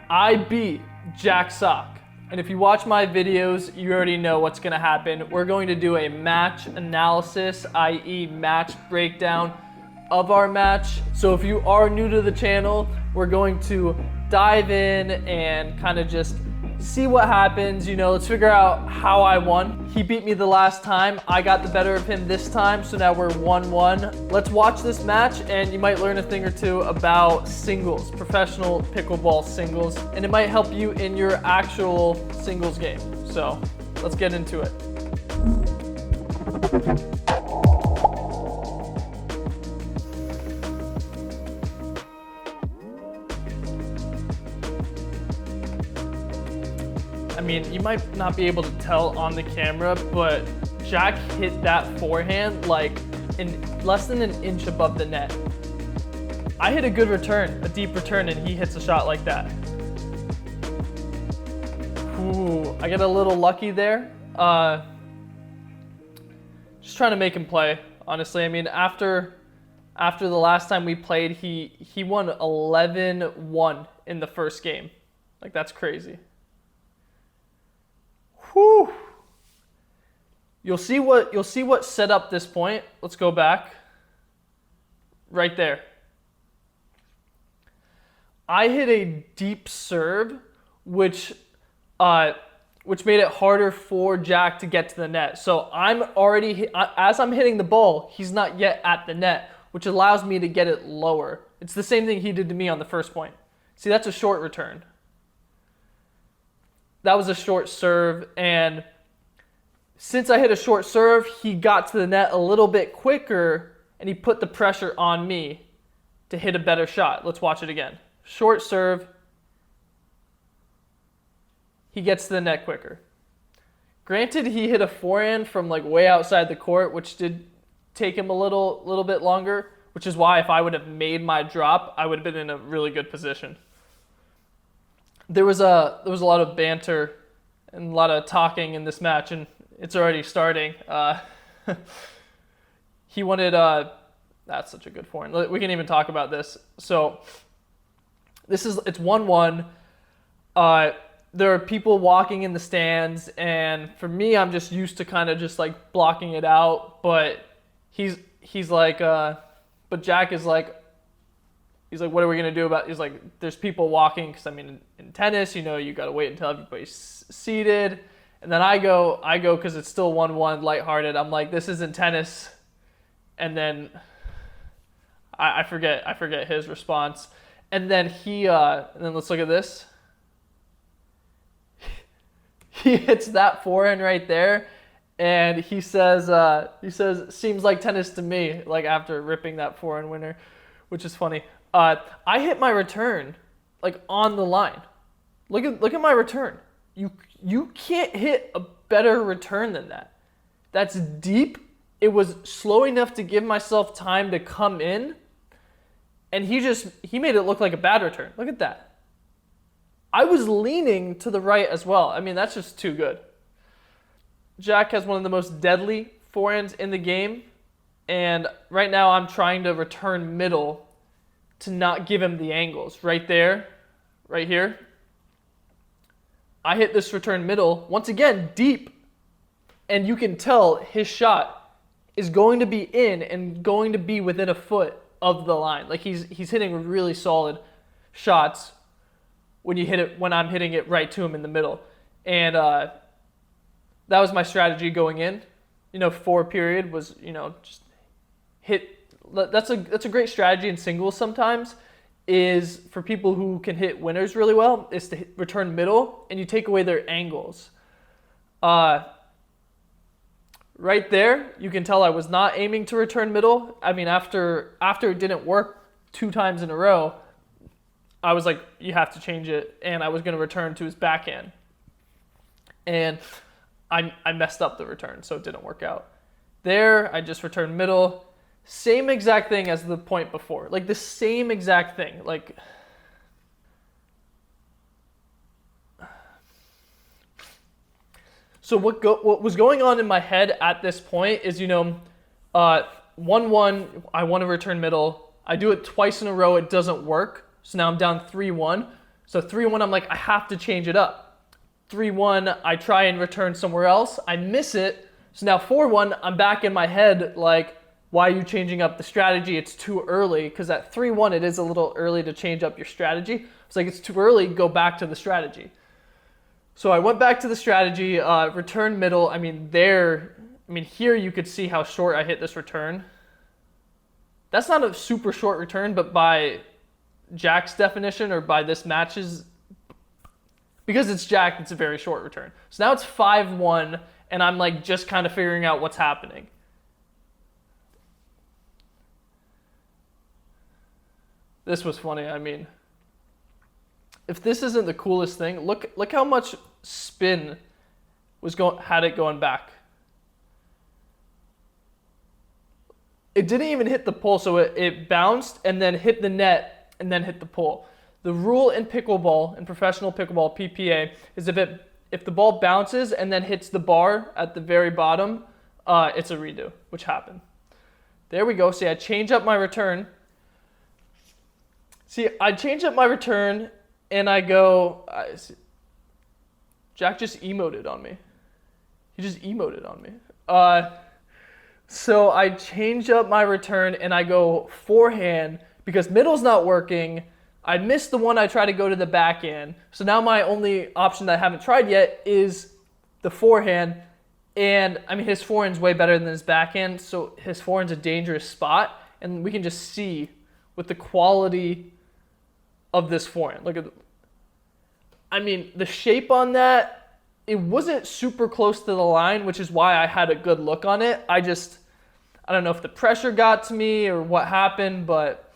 I beat Jack Sock. And if you watch my videos, you already know what's gonna happen. We're going to do a match analysis, i.e. match breakdown of our match. So if you are new to the channel, we're going to dive in and kind of just see what happens. You know, let's figure out how I won. He beat me the last time. I got the better of him this time, so now we're 1-1. Let's watch this match and you might learn a thing or two about singles, professional pickleball singles, and it might help you in your actual singles game. So let's get into it. I mean, you might not be able to tell on the camera, but Jack hit that forehand like in less than an inch above the net. I hit a good return, a deep return, and he hits a shot like that. Ooh, I get a little lucky there. Just trying to make him play, honestly. I mean, after the last time we played, he won 11-1 in the first game. Like, that's crazy. Whew. You'll see what set up this point. Let's go back. Right there. I hit a deep serve, which made it harder for Jack to get to the net. So I'm already, as I'm hitting the ball, he's not yet at the net, which allows me to get it lower. It's the same thing he did to me on the first point. See, that's a short return. That was a short serve, and since I hit a short serve, he got to the net a little bit quicker, and he put the pressure on me to hit a better shot. Let's watch it again. Short serve. He gets to the net quicker. Granted, he hit a forehand from like way outside the court, which did take him a little bit longer, which is why if I would have made my drop, I would have been in a really good position. There was a lot of banter and a lot of talking in this match, and it's already starting. He wanted, that's such a good forehand. We can even talk about this. So it's 1-1. There are people walking in the stands, and for me, I'm just used to kind of just like blocking it out. But he's like, but Jack is like, he's like, what are we going to do about, he's like, there's people walking, because I mean, in tennis, you know, you got to wait until everybody's seated. And then I go because it's still 1-1, lighthearted. I'm like, this isn't tennis. And then I forget his response. And then and then let's look at this. He hits that forehand right there. And he says, seems like tennis to me, like after ripping that forehand winner, which is funny. I hit my return like on the line. Look at my return. You can't hit a better return than that. That's deep. It was slow enough to give myself time to come in, and he made it look like a bad return. Look at that. I was leaning to the right as well. I mean, that's just too good. Jack has one of the most deadly forehands in the game, and right now I'm trying to return middle to not give him the angles. Right there, right here. I hit this return middle, once again, deep. And you can tell his shot is going to be in and going to be within a foot of the line. Like he's hitting really solid shots when I'm hitting it right to him in the middle. And that was my strategy going in. You know, 4 period was, you know, just hit. That's a great strategy in singles sometimes, is for people who can hit winners really well, is to return middle and you take away their angles. Right there, you can tell I was not aiming to return middle. I mean, after it didn't work 2 times in a row, I was like, you have to change it, and I was going to return to his backhand. And I messed up the return, so it didn't work out. There, I just returned middle. Same exact thing as the point before. Like the same exact thing. Like, so what was going on in my head at this point is, you know, 1-1, I want to return middle. I do it twice in a row, it doesn't work. So now I'm down 3-1. So 3-1, I'm like, I have to change it up. 3-1, I try and return somewhere else. I miss it. So now 4-1, I'm back in my head like, why are you changing up the strategy? It's too early, because at 3-1, it is a little early to change up your strategy. It's like, it's too early, go back to the strategy. So I went back to the strategy, return middle. Here you could see how short I hit this return. That's not a super short return, but by Jack's definition, or by this match's, because it's Jack, it's a very short return. So now it's 5-1, and I'm like just kind of figuring out what's happening. This was funny. I mean, if this isn't the coolest thing, look how much spin had it going back. It didn't even hit the pole, so it bounced and then hit the net and then hit the pole. The rule in pickleball, in professional pickleball, PPA, is if the ball bounces and then hits the bar at the very bottom, it's a redo, which happened. There we go. See, I change up my return. See, I change up my return and I go, Jack just emoted on me. He just emoted on me. So I change up my return and I go forehand because middle's not working. I missed the one I tried to go to the backhand. So now my only option that I haven't tried yet is the forehand. And I mean, his forehand's way better than his backhand. So his forehand's a dangerous spot. And we can just see with the quality of this forehand. Look at the shape on that, it wasn't super close to the line, which is why I had a good look on it. I don't know if the pressure got to me or what happened, but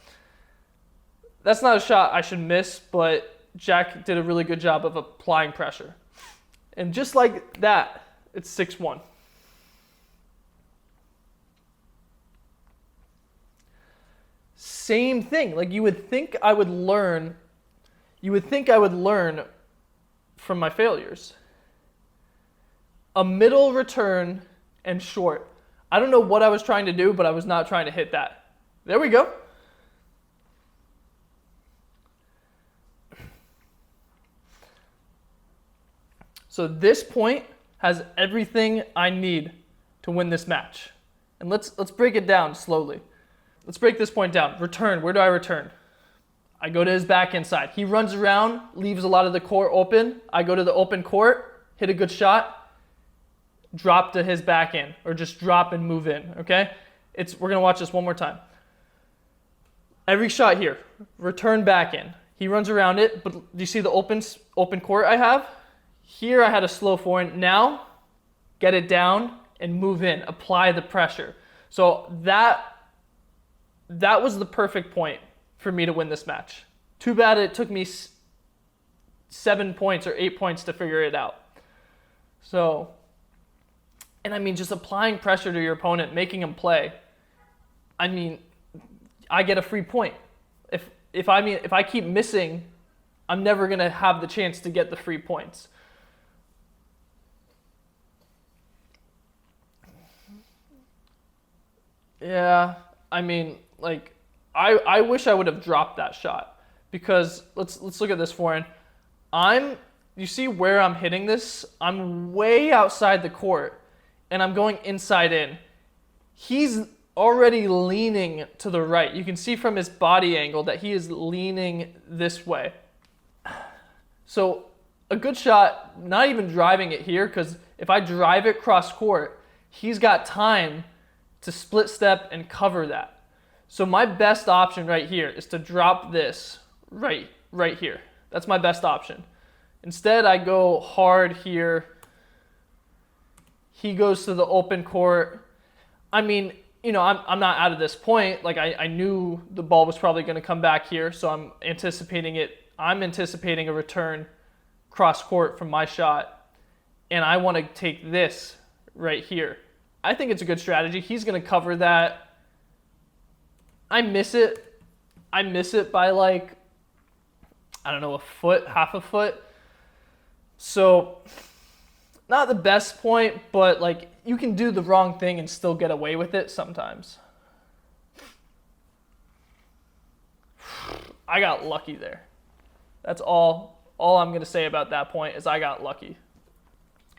that's not a shot I should miss, but Jack did a really good job of applying pressure. And just like that, it's 6-1. Same thing. Like you would think I would learn from my failures. A middle return and short. I don't know what I was trying to do, but I was not trying to hit that. There we go. So this point has everything I need to win this match. And let's break it down slowly. Let's break this point down. Return. Where do I return? I go to his backhand side. He runs around, leaves a lot of the court open. I go to the open court, hit a good shot, drop to his backhand, or just drop and move in, okay? We're gonna watch this one more time. Every shot here, return backhand. He runs around it, but do you see the open court I have? Here I had a slow forehand. Now, get it down and move in, apply the pressure. So that was the perfect point for me to win this match. Too bad it took me 7 points or 8 points to figure it out. So, and just applying pressure to your opponent, making him play. I get a free point. If I keep missing, I'm never gonna have the chance to get the free points. Yeah, I wish I would have dropped that shot, because let's look at this forehand. You see where I'm hitting this? I'm way outside the court and I'm going inside in. He's already leaning to the right. You can see from his body angle that he is leaning this way. So a good shot, not even driving it here, because if I drive it cross court, he's got time to split step and cover that. So my best option right here is to drop this right here. That's my best option. Instead, I go hard here. He goes to the open court. I'm not out of this point. Like I knew the ball was probably going to come back here, so I'm anticipating it. I'm anticipating a return cross court from my shot, and I want to take this right here. I think it's a good strategy. He's going to cover that. I miss it by a foot, half a foot. So not the best point, but you can do the wrong thing and still get away with it sometimes. I got lucky there. That's all I'm going to say about that point is I got lucky.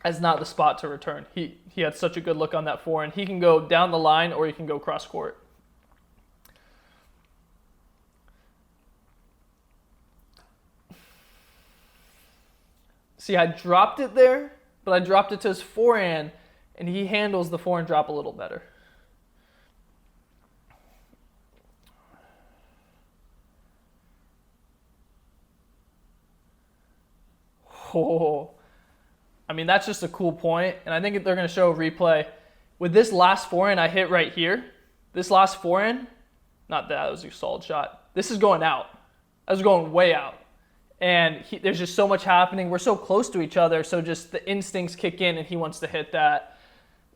That's not the spot to return. He had such a good look on that forehand. He can go down the line or he can go cross court. See, I dropped it there, but I dropped it to his forehand, and he handles the forehand drop a little better. Oh, I mean, that's just a cool point, and I think they're going to show a replay. With this last forehand I hit right here, this last forehand, not that, that was a solid shot. This is going out. That was going way out. And there's just so much happening. We're so close to each other, so just the instincts kick in, and he wants to hit that.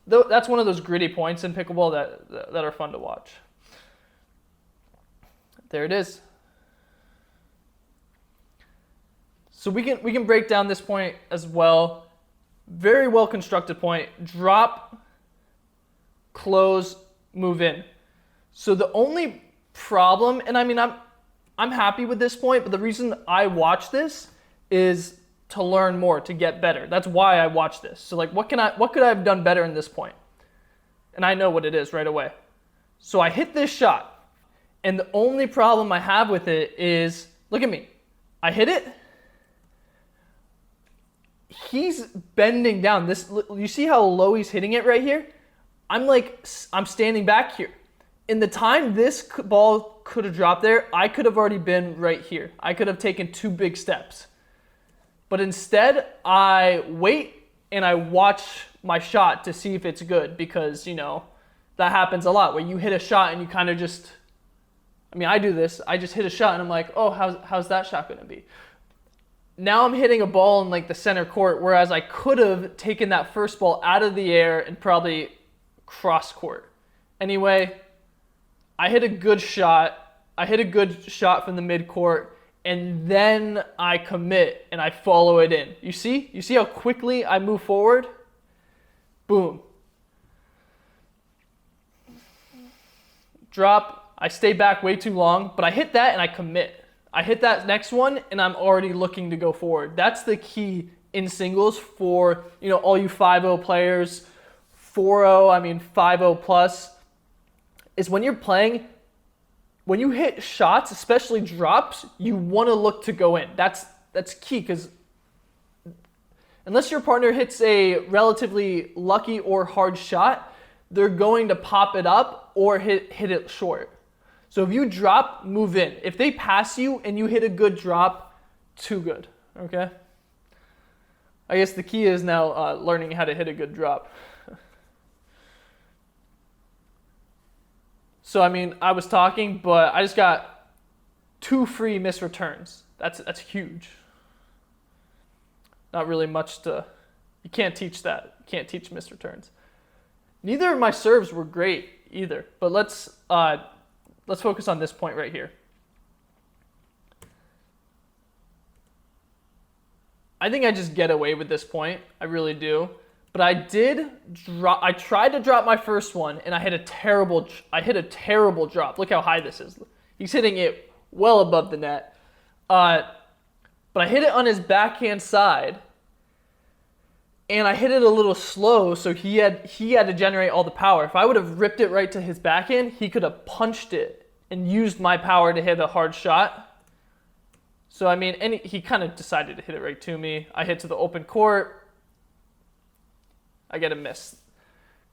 That's one of those gritty points in pickleball that are fun to watch. There it is. So we can break down this point as well. Very well constructed point. Drop, close, move in. So the only problem, and I mean I'm happy with this point, but the reason I watch this is to learn more, to get better. That's why I watch this. So like what could I have done better in this point? And I know what it is right away. So I hit this shot, and the only problem I have with it is, look at me. I hit it. He's bending down. You see how low he's hitting it right here? I'm standing back here. In the time this ball could have dropped there, I could have already been right here. I could have taken 2 big steps. But instead, I wait and I watch my shot to see if it's good, because, you know, that happens a lot where you hit a shot and you kind of just, I mean, I do this. I just hit a shot and I'm like, oh, how's that shot going to be? Now I'm hitting a ball in like the center court, whereas I could have taken that first ball out of the air and probably cross court. Anyway, I hit a good shot. I hit a good shot from the midcourt, and then I commit and I follow it in. You see? You see how quickly I move forward? Boom. Drop. I stay back way too long, but I hit that and I commit. I hit that next one and I'm already looking to go forward. That's the key in singles for, you know, all you 5-0 players, 4-0, I mean 5-0 plus, is when you're playing, when you hit shots, especially drops, you want to look to go in. That's key, because unless your partner hits a relatively lucky or hard shot, they're going to pop it up or hit it short. So if you drop, move in. If they pass you and you hit a good drop, too good, okay? I guess the key is now learning how to hit a good drop. So, I mean, I was talking, but I just got 2 free missed returns. That's huge. Not really much to, you can't teach that. You can't teach missed returns. Neither of my serves were great either, but let's focus on this point right here. I think I just get away with this point. I really do. But I tried to drop my first one, and I hit a terrible drop. Look how high this is. He's hitting it well above the net. But I hit it on his backhand side, and I hit it a little slow, so he had to generate all the power. If I would have ripped it right to his backhand, he could have punched it and used my power to hit a hard shot. So, I mean, and he kind of decided to hit it right to me. I hit to the open court. I get a miss.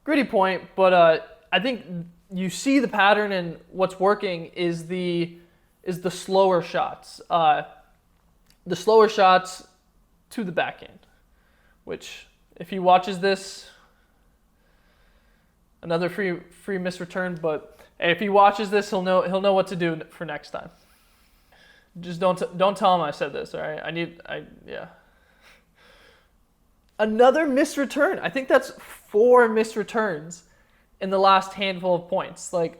Gritty point, but I think you see the pattern, and what's working is the slower shots. The slower shots to the backhand, which if he watches this, another free miss return, but hey, if he watches this, he'll know what to do for next time. Just don't tell him I said this, all right? Yeah. Another missed return. I think that's 4 missed returns in the last handful of points. Like,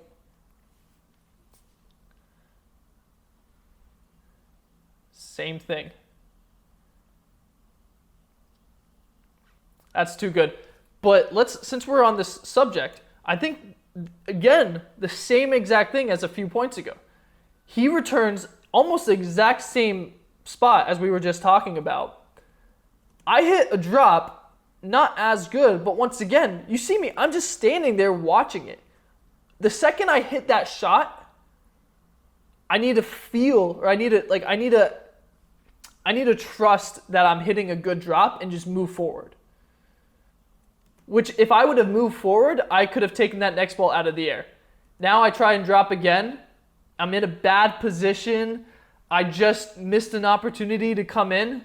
same thing. That's too good. But since we're on this subject, I think, again, the same exact thing as a few points ago. He returns almost the exact same spot, as we were just talking about. I hit a drop, not as good, but once again, you see me, I'm just standing there watching it. The second I hit that shot, I need to feel, or I need to trust that I'm hitting a good drop and just move forward. Which, if I would have moved forward, I could have taken that next ball out of the air. Now I try and drop again. I'm in a bad position. I just missed an opportunity to come in.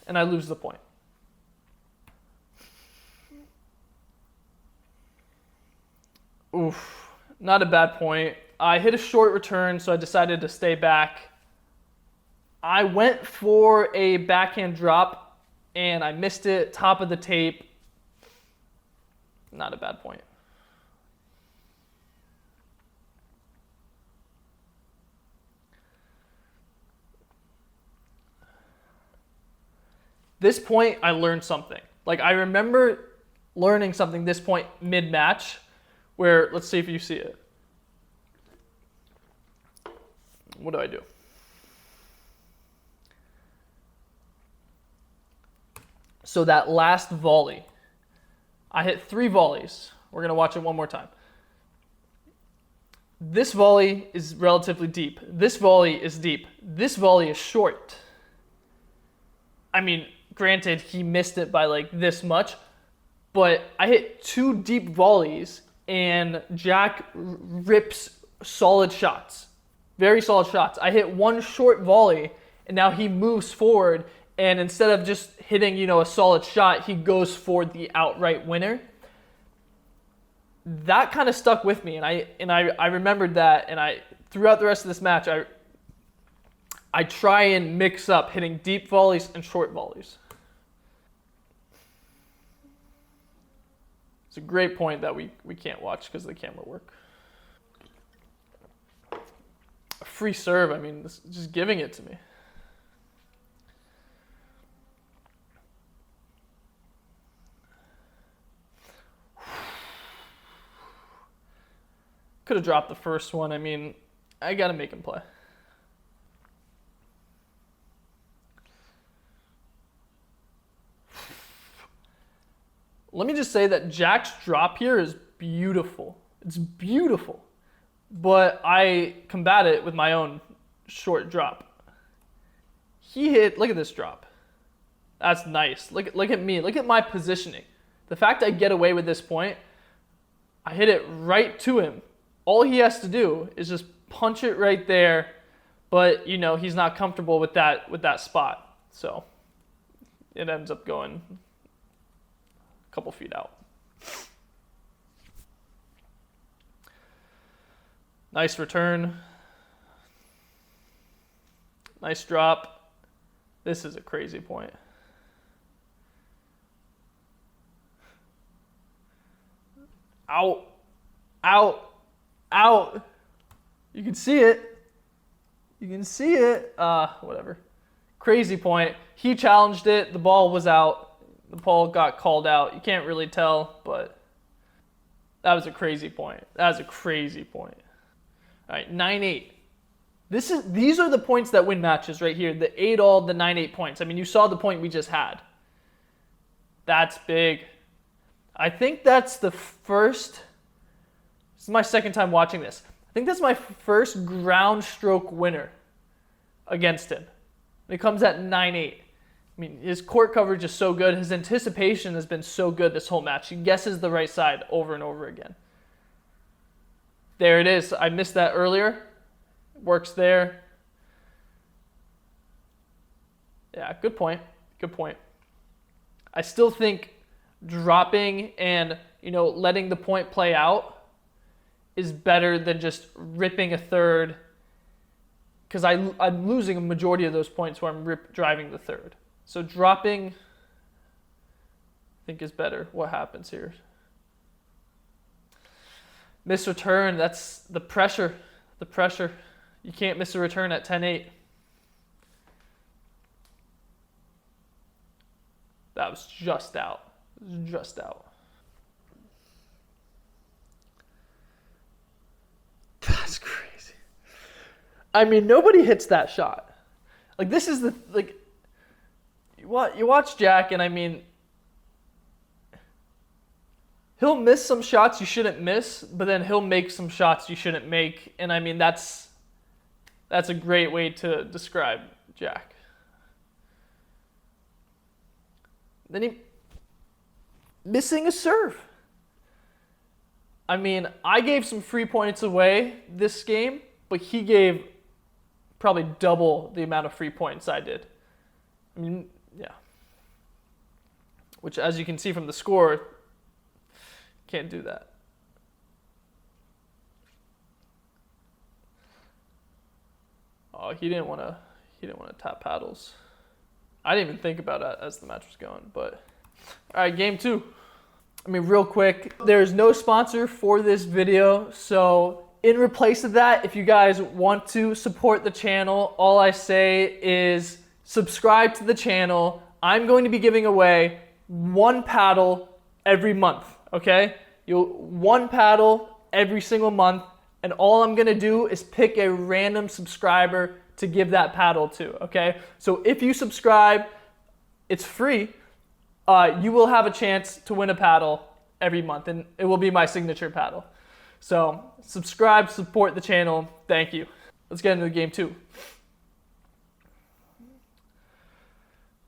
And I lose the point. Oof, not a bad point. I hit a short return, so I decided to stay back. I went for a backhand drop, and I missed it, top of the tape. Not a bad point. This point, I learned something. Like, I remember learning something this point mid-match, where, let's see if you see it. What do I do? So that last volley, I hit 3 volleys. We're going to watch it one more time. This volley is relatively deep. This volley is deep. This volley is short. I mean, granted, he missed it by like this much, but I hit 2 deep volleys and Jack rips solid shots, very solid shots. I hit 1 short volley and now he moves forward, and instead of just hitting, a solid shot, he goes for the outright winner. That kind of stuck with me, and I remembered that, and throughout the rest of this match, I try and mix up hitting deep volleys and short volleys. It's a great point that we can't watch because of the camera work. A free serve, I mean, just giving it to me. Could have dropped the first one. I mean, I got to make him play. Let me just say that Jack's drop here is beautiful. It's beautiful. But I combat it with my own short drop. He hit, look at this drop. That's nice. Look at me. Look at my positioning. The fact I get away with this point, I hit it right to him. All he has to do is just punch it right there, but he's not comfortable with that spot. So it ends up going a couple feet out. Nice return. Nice drop. This is a crazy point. Out. Out. Out. You can see it. You can see it. Whatever. Crazy point. He challenged it. The ball was out. The ball got called out. You can't really tell, but that was a crazy point. That was a crazy point. All right, 9-8. These are the points that win matches right here. The 8-all, the 9-8 points. I mean, you saw the point we just had. That's big. I think that's the first. This is my second time watching this. I think that's my first ground stroke winner against him. It comes at 9-8. I mean, his court coverage is so good. His anticipation has been so good this whole match. He guesses the right side over and over again. There it is. I missed that earlier. Works there. Yeah, good point. Good point. I still think dropping and, letting the point play out is better than just ripping a third, because I'm losing a majority of those points where I'm driving the third. So dropping, I think, is better. What happens here? Miss return, that's the pressure. The pressure. You can't miss a return at 10-8. That was just out. It was just out. That's crazy. I mean, nobody hits that shot. Like, this is you watch Jack, and I mean, he'll miss some shots you shouldn't miss, but then he'll make some shots you shouldn't make. And I mean, that's a great way to describe Jack. Then he missing a serve. I mean, I gave some free points away this game, but he gave probably double the amount of free points I did. I mean, yeah. Which, as you can see from the score, can't do that. Oh, he didn't want to tap paddles. I didn't even think about it as the match was going, but all right, game 2. I mean, real quick, there's no sponsor for this video, so in replace of that, if you guys want to support the channel, all I say is subscribe to the channel. I'm going to be giving away 1 paddle every month, okay? One paddle every single month, and all I'm gonna do is pick a random subscriber to give that paddle to, okay? So if you subscribe, it's free. You will have a chance to win a paddle every month, and it will be my signature paddle. So subscribe, support the channel. Thank you. Let's get into game 2.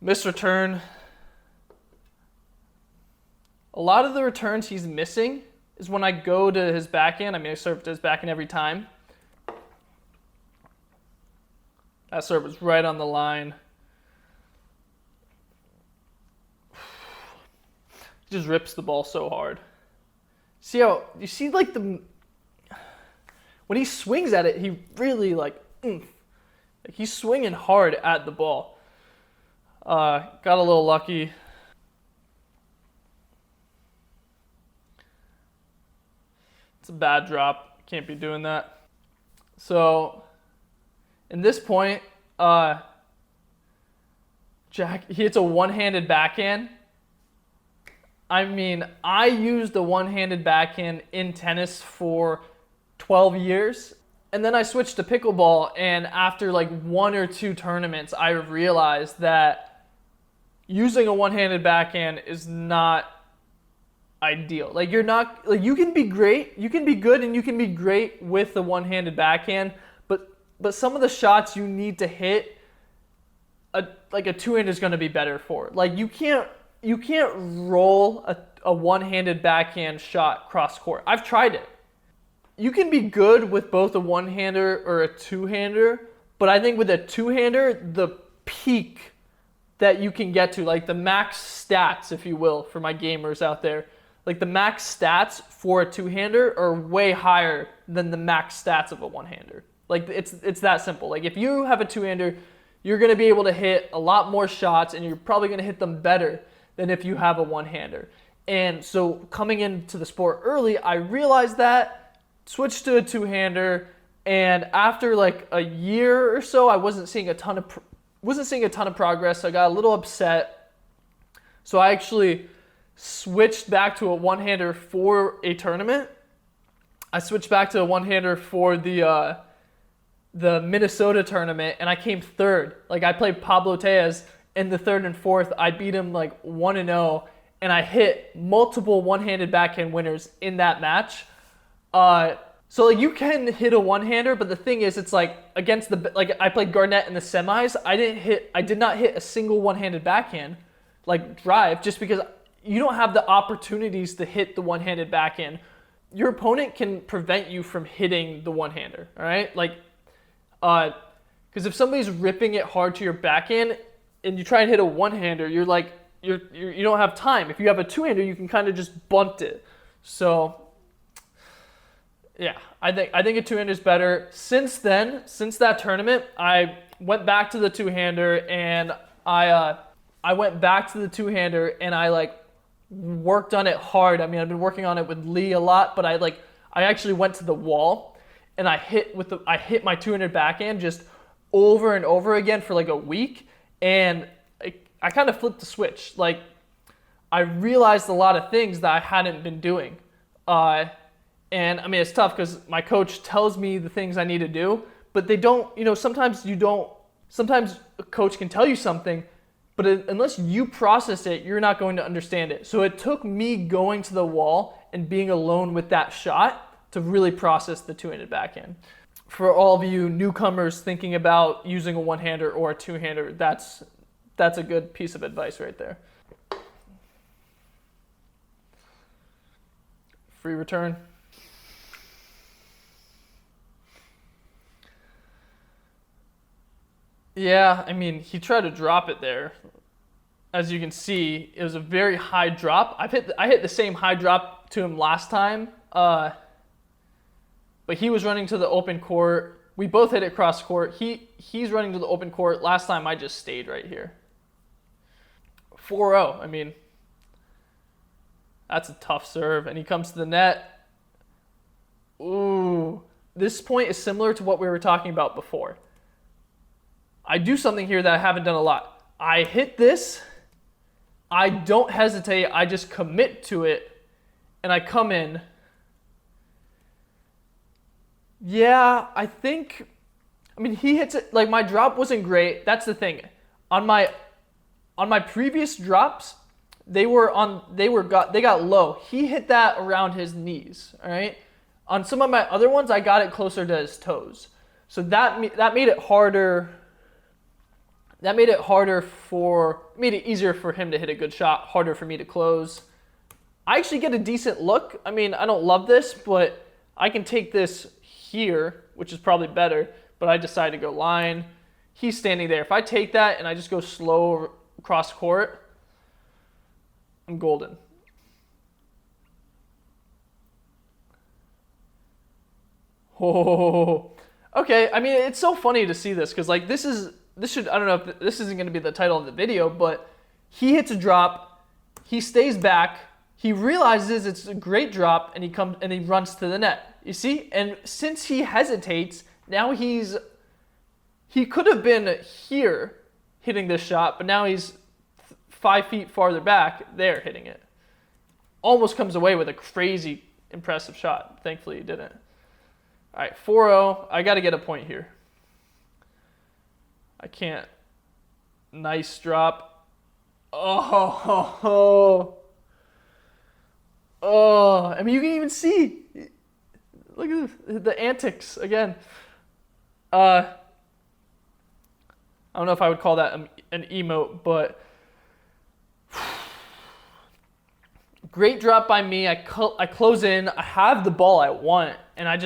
Missed return. A lot of the returns he's missing is when I go to his backhand. I mean, I serve to his backhand every time. That serve was right on the line. He just rips the ball so hard. See how, you see like when he swings at it, he really like he's swinging hard at the ball. Got a little lucky. It's a bad drop. Can't be doing that. So, in this point, Jack, he hits a one-handed backhand. I mean, I used a one-handed backhand in tennis for 12 years. And then I switched to pickleball, and after like 1 or 2 tournaments, I realized that using a one-handed backhand is not ideal. Like, you're not, like, you can be great, you can be good, and you can be great with the one-handed backhand, but some of the shots you need to hit, like a two-hander is going to be better for. Like, you can't roll a one-handed backhand shot cross court. I've tried it. You can be good with both a one-hander or a two-hander, but I think with a two-hander, the peak that you can get to, like the max stats, if you will, for my gamers out there, like the max stats for a two-hander are way higher than the max stats of a one-hander. Like, it's that simple. Like, if you have a two-hander, you're going to be able to hit a lot more shots, and you're probably going to hit them better than if you have a one-hander. And so coming into the sport early, I realized that, switched to a two-hander, and after like a year or so, I wasn't seeing a ton of progress. So I got a little upset. So I actually switched back to a one-hander for a tournament. I switched back to a one-hander for the Minnesota tournament, and I came third. Like, I played Paddletek in the third and fourth. I beat him like 1-0, and I hit multiple one-handed backhand winners in that match. So like, you can hit a one-hander, but the thing is, it's like against I played Garnett in the semis. I did not hit a single one-handed backhand like drive, just because you don't have the opportunities to hit the one-handed backhand. Your opponent can prevent you from hitting the one-hander. All right, like, because if somebody's ripping it hard to your backhand and you try and hit a one-hander, you don't have time. If you have a two-hander, you can kind of just bunt it. So yeah, I think a two-hander is better. Since that tournament, I went back to the two-hander, and I went back to the two-hander, and I like worked on it hard. I mean, I've been working on it with Lee a lot, but I actually went to the wall, and I hit my two-handed backhand just over and over again for like a week, and I kind of flipped the switch. Like, I realized a lot of things that I hadn't been doing. And I mean, it's tough because my coach tells me the things I need to do, but they don't, sometimes a coach can tell you something, but unless you process it, you're not going to understand it. So it took me going to the wall and being alone with that shot to really process the two-handed backhand. For all of you newcomers thinking about using a one-hander or a two-hander, that's a good piece of advice right there. Free return. Yeah, I mean, he tried to drop it there. As you can see, it was a very high drop. I hit the same high drop to him last time, but he was running to the open court. We both hit it cross court. He's running to the open court. Last time I just stayed right here. 4-0. I mean, that's a tough serve. And he comes to the net. Ooh. This point is similar to what we were talking about before. I do something here that I haven't done a lot. I hit this. I don't hesitate. I just commit to it. And I come in. Yeah, I mean, he hits it. Like, my drop wasn't great. That's the thing. On my previous drops, they got low. He hit that around his knees, all right? On some of my other ones, I got it closer to his toes. So that made it harder. That made it easier for him to hit a good shot, harder for me to close. I actually get a decent look. I mean, I don't love this, but I can take this here, which is probably better, but I decide to go line. He's standing there. If I take that and I just go slow across court, I'm golden. Oh, okay. I mean, it's so funny to see this because, like, I don't know if this isn't going to be the title of the video, but he hits a drop, he stays back, he realizes it's a great drop, and he runs to the net. You see? And since he hesitates, now he could have been here hitting this shot, but now he's 5 feet farther back there hitting it. Almost comes away with a crazy impressive shot. Thankfully he didn't. All right, 4-0. I got to get a point here. I can't. Nice drop. Oh. I mean, you can even see. Look at the antics again. I don't know if I would call that an emote, but great drop by me. I close in. I have the ball I want, and I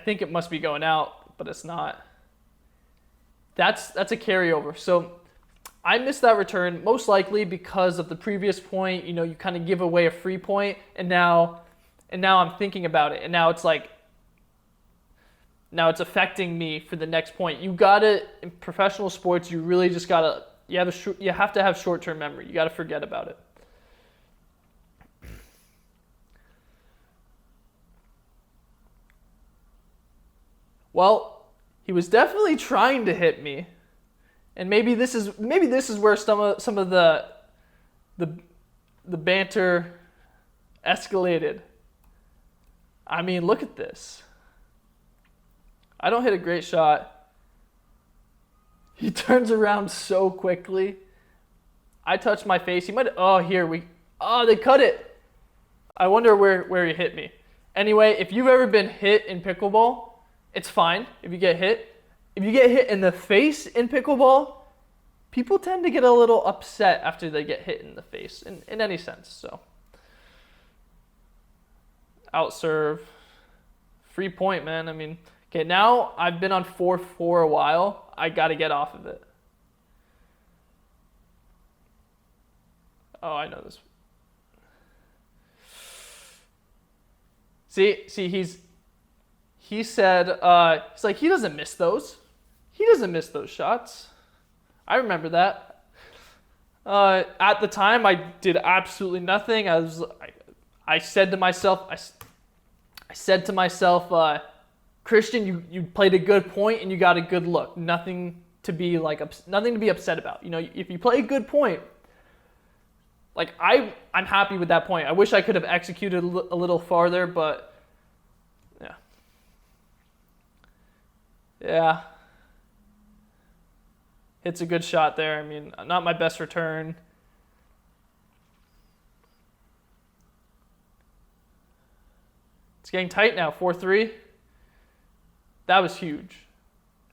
think it must be going out, but it's not. That's a carryover. So I missed that return most likely because of the previous point. You kind of give away a free point, and now I'm thinking about it, and now it's affecting me for the next point. You got it in professional sports. You really just gotta. You have to have short-term memory. You gotta forget about it. Well, he was definitely trying to hit me, and maybe this is where some of the banter escalated. I mean, look at this. I don't hit a great shot. He turns around so quickly. I touch my face. He might. They cut it. I wonder where he hit me. Anyway, if you've ever been hit in pickleball, it's fine if you get hit. If you get hit in the face in pickleball, people tend to get a little upset after they get hit in the face in any sense. So, out serve, free point, man. I mean, okay, now I've been on 4-4 a while. I got to get off of it. Oh, I know this. See, he said, he's like, he doesn't miss those. He doesn't miss those shots. I remember that. At the time, I did absolutely nothing. I said to myself, Christian, you played a good point and you got a good look. Nothing to be upset about. If you play a good point, like I'm happy with that point. I wish I could have executed a little farther, but yeah. Yeah. Hits a good shot there. I mean, not my best return. It's getting tight now, 4-3. That was huge.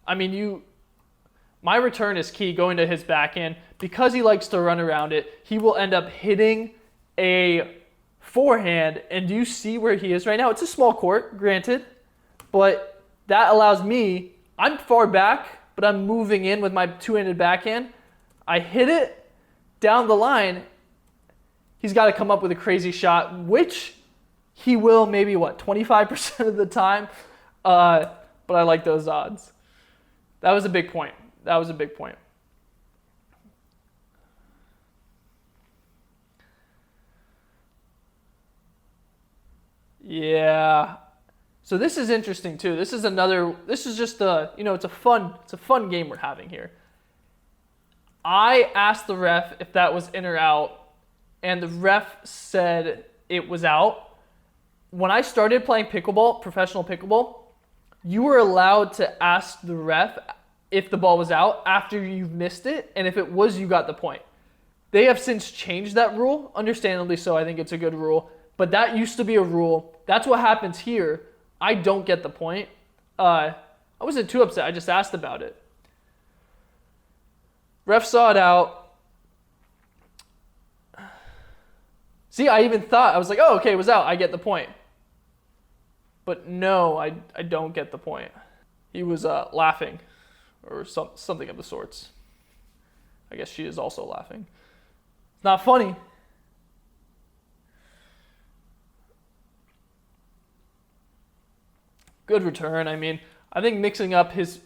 I mean, my return is key going to his backhand. Because he likes to run around it, he will end up hitting a forehand. And do you see where he is right now? It's a small court, granted, but that allows me, I'm far back, but I'm moving in with my two-handed backhand. I hit it down the line. He's got to come up with a crazy shot, which he will maybe, 25% of the time. But I like those odds. That was a big point. That was a big point. Yeah. So this is interesting too. This is just it's a fun game we're having here. I asked the ref if that was in or out, and the ref said it was out. When I started playing pickleball, professional pickleball, you were allowed to ask the ref if the ball was out after you've missed it, and if it was, you got the point. They have since changed that rule, understandably so. I think it's a good rule, but that used to be a rule. That's what happens here. I don't get the point. I wasn't too upset. I just asked about it. Ref saw it out. See, I even thought, I was like, oh, okay, it was out. I get the point. But no, I don't get the point. He was laughing or something of the sorts. I guess she is also laughing. It's not funny. Good return. I mean, I think mixing up his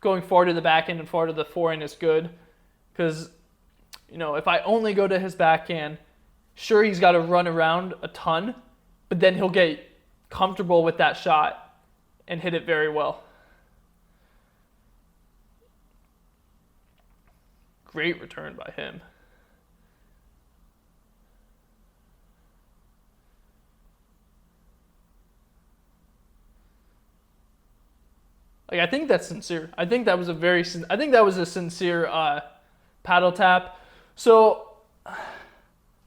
going far to the backhand and far to the forehand is good. Because, if I only go to his backhand, sure, he's got to run around a ton, but then he'll get comfortable with that shot and hit it very well. Great return by him. I think that's sincere. I think that was a sincere paddle tap. So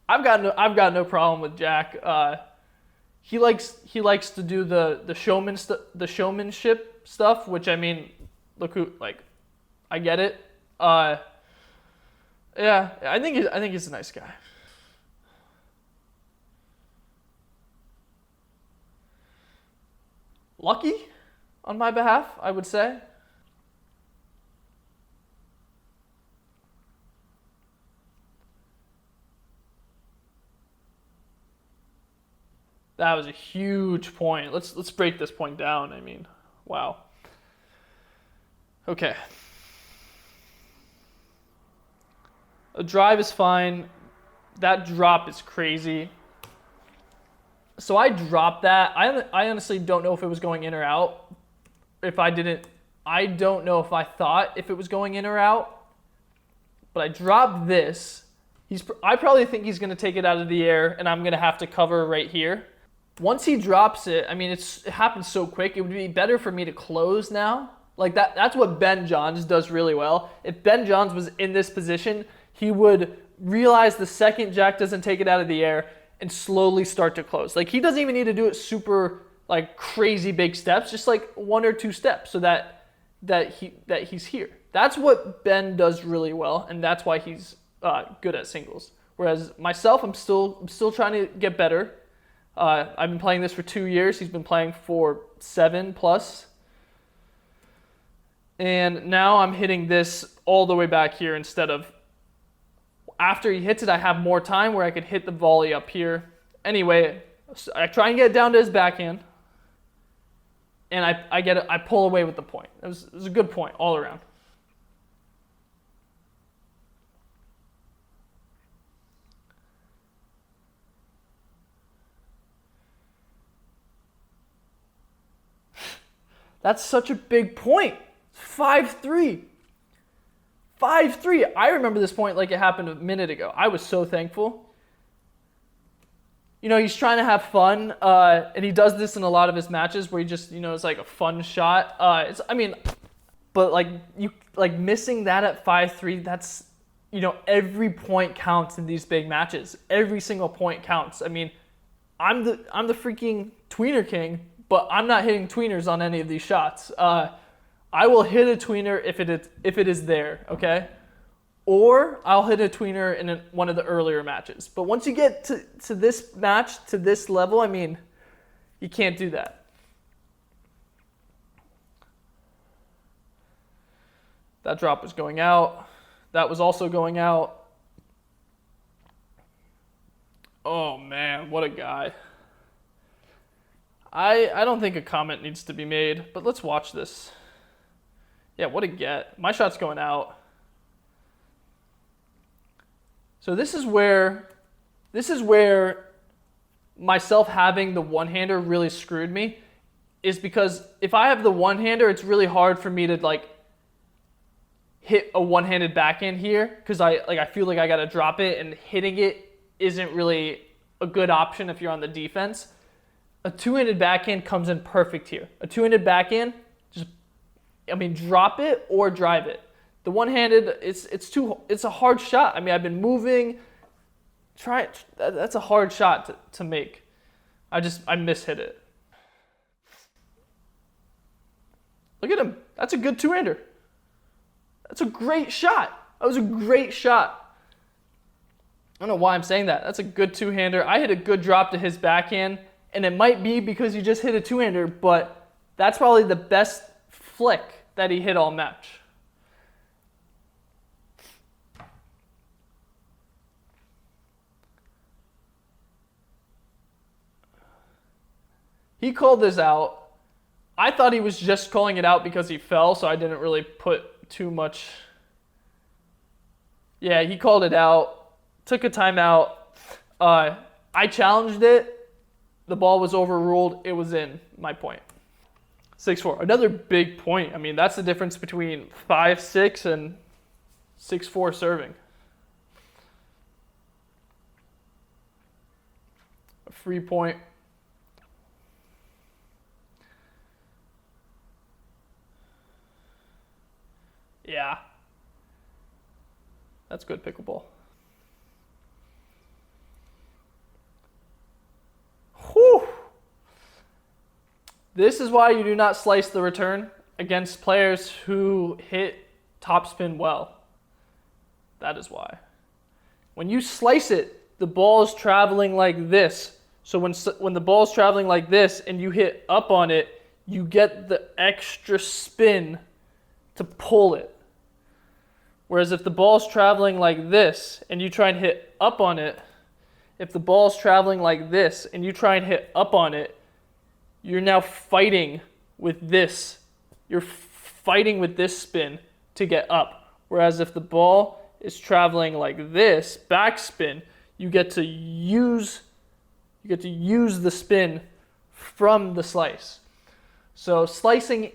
I've got no problem with Jack. He likes to do the showmanship stuff, which, I mean, I get it. Yeah, I think he's a nice guy. Lucky on my behalf, I would say. That was a huge point. Let's break this point down. I mean, wow. Okay. A drive is fine. That drop is crazy. So I dropped that. I honestly don't know if it was going in or out. I don't know if I thought if it was going in or out. But I dropped this. I probably think he's going to take it out of the air, and I'm going to have to cover right here. Once he drops it, I mean, it happens so quick. It would be better for me to close now. Like that's what Ben Johns does really well. If Ben Johns was in this position, he would realize the second Jack doesn't take it out of the air and slowly start to close. Like, he doesn't even need to do it super crazy big steps, just 1 or 2 steps so that he's here. That's what Ben does really well, and that's why he's good at singles. Whereas myself, I'm still trying to get better. I've been playing this for 2 years. He's been playing for 7 plus. And now I'm hitting this all the way back here instead of after he hits it, I have more time where I could hit the volley up here. Anyway, I try and get it down to his backhand. And I pull away with the point. It was a good point all around. That's such a big point. 5-3. 5-3. I remember this point like it happened a minute ago. I was so thankful. He's trying to have fun, and he does this in a lot of his matches where he just, it's like a fun shot. But like missing that at 5-3, that's, you know, every point counts in these big matches. Every single point counts. I mean, I'm the freaking tweener king, but I'm not hitting tweeners on any of these shots. I will hit a tweener if it is there, okay? Or I'll hit a tweener in one of the earlier matches. But once you get to this match, to this level, I mean, you can't do that. That drop was going out. That was also going out. Oh man, what a guy. I don't think a comment needs to be made, but let's watch this. Yeah, what a get. My shot's going out. So this is where myself having the one-hander really screwed me, is because if I have the one-hander, it's really hard for me to like hit a one-handed backhand here, because I feel like I gotta drop it, and hitting it isn't really a good option if you're on the defense. A two-handed backhand comes in perfect here. A two-handed backhand, drop it or drive it. The one-handed, it's a hard shot. I mean, I've been moving. Try it. That's a hard shot to make. I mishit it. Look at him. That's a good two-hander. That's a great shot. That was a great shot. I don't know why I'm saying that. That's a good two-hander. I hit a good drop to his backhand, and it might be because you just hit a two-hander, but that's probably the best flick that he hit all match. He called this out. I thought he was just calling it out because he fell, so I didn't really put too much. Yeah, he called it out. Took a timeout. I challenged it. The ball was overruled. It was in. My point. 6-4. Another big point. I mean, that's the difference between 5-6 and 6-4 serving. A free point. Yeah. That's good pickleball. Whew. This is why you do not slice the return against players who hit topspin well. That is why. When you slice it, the ball is traveling like this. So when the ball is traveling like this and you hit up on it, you get the extra spin to pull it. Whereas if the ball's traveling like this and you try and hit up on it, if the ball's traveling like this and you try and hit up on it, you're now fighting with this. You're fighting with this spin to get up. Whereas if the ball is traveling like this, backspin, you get to use the spin from the slice. So slicing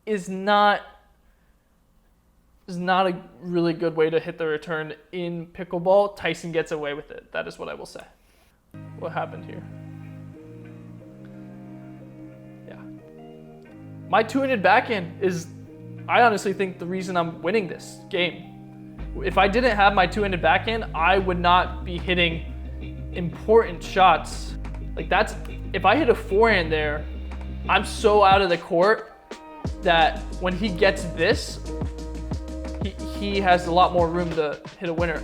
is not a really good way to hit the return in pickleball. Tyson gets away with it. That is what I will say. What happened here? Yeah. My two-handed backhand is, I honestly think, the reason I'm winning this game. If I didn't have my two-handed backhand, I would not be hitting important shots. Like that's, if I hit a forehand there, I'm so out of the court that when he gets this, he has a lot more room to hit a winner.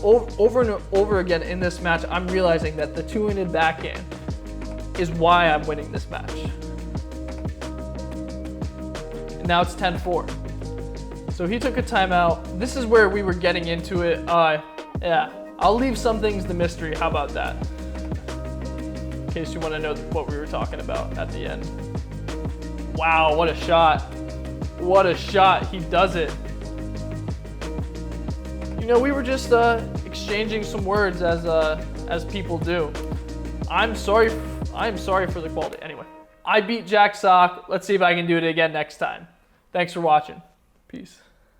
Over and over again in this match, I'm realizing that the two-handed backhand is why I'm winning this match. And now it's 10-4. So he took a timeout. This is where we were getting into it. Yeah, I'll leave some things the mystery. How about that? In case you want to know what we were talking about at the end. Wow, what a shot. What a shot. He does it. You know, we were just exchanging some words as people do. I'm sorry for the quality. Anyway, I beat Jack Sock. Let's see if I can do it again next time. Thanks for watching. Peace.